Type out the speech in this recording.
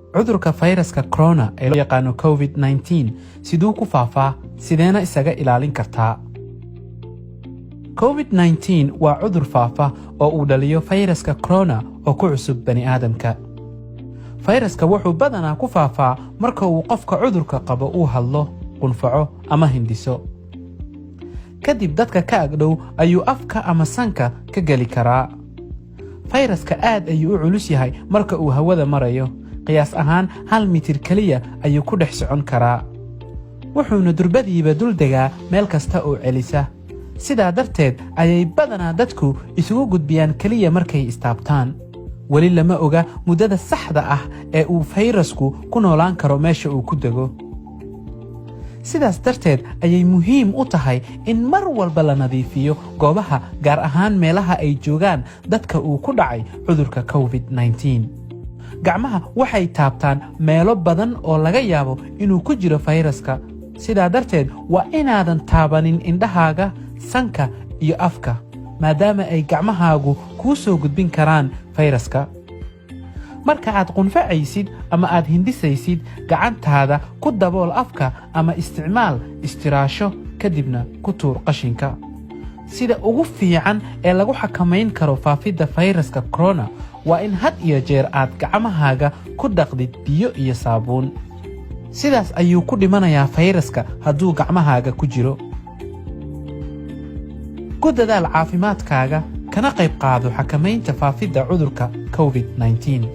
cudurka fayraska corona ee loo yaqaano COVID-19 siduu ku faafaa sideena isaga ilaalin kartaa. COVID-19 waa cudur faafa oo uu dhaliyo fayraska corona oo ku cusub bani'aadamka. fayraska wuxuu badanaa ku faafaa marka uu qofka cudurka qabo uu hadlo, qunfaco ama hindiso. kadib dadka ka agdhow ayuu afka ama sanka ka geli karaa. fayraska aad ayuu u culus yahay marka uu hawada marayo. qiyaas ahaan 1 mitir kaliya ayuu ku dhex socon karaa. wuxuuna durbadiiba dul degaa meel kasta oo celisa. sidaa darteed ayay badanaa dadku isugu gudbiyaan kaliya markay istaabtaan. weli lama oga muddada saxda ah ee uu fayrasku ku noolaan karo meesha uu ku dego. sidaas darteed ayay muhiim u tahay in mar walba la nadiifiyo goobaha gaar ahaan meelaha ay joogaan dadka uu ku dhacay cudurka COVID-19. gacmaha waxay taabtaan meelo badan oo laga yaabo inuu ku jiro fayraska. sidaa darteed waa inaadan taabanin indhahaaga, sanka iyo afka, maadaama ay gacmahaagu kuu soo gudbin karaan fayraska. marka aad qunfacaysid ama aad hindisaysid, gacantaada ku dabool afka ama isticmaal istiraasho kadibna ku tuur qashinka. sida ugu fiican ee lagu xakamayn karo faafidda fayraska corona waa in had iyo jeer aad gacmahaaga ku dhaqdid biyo iyo saabuun. sidaas ayuu ku dhimanayaa fayraska hadduu gacmahaaga ku jiro. ku dadaal caafimaadkaaga kana qayb qaado xakamaynta faafidda cudurka COVID-19.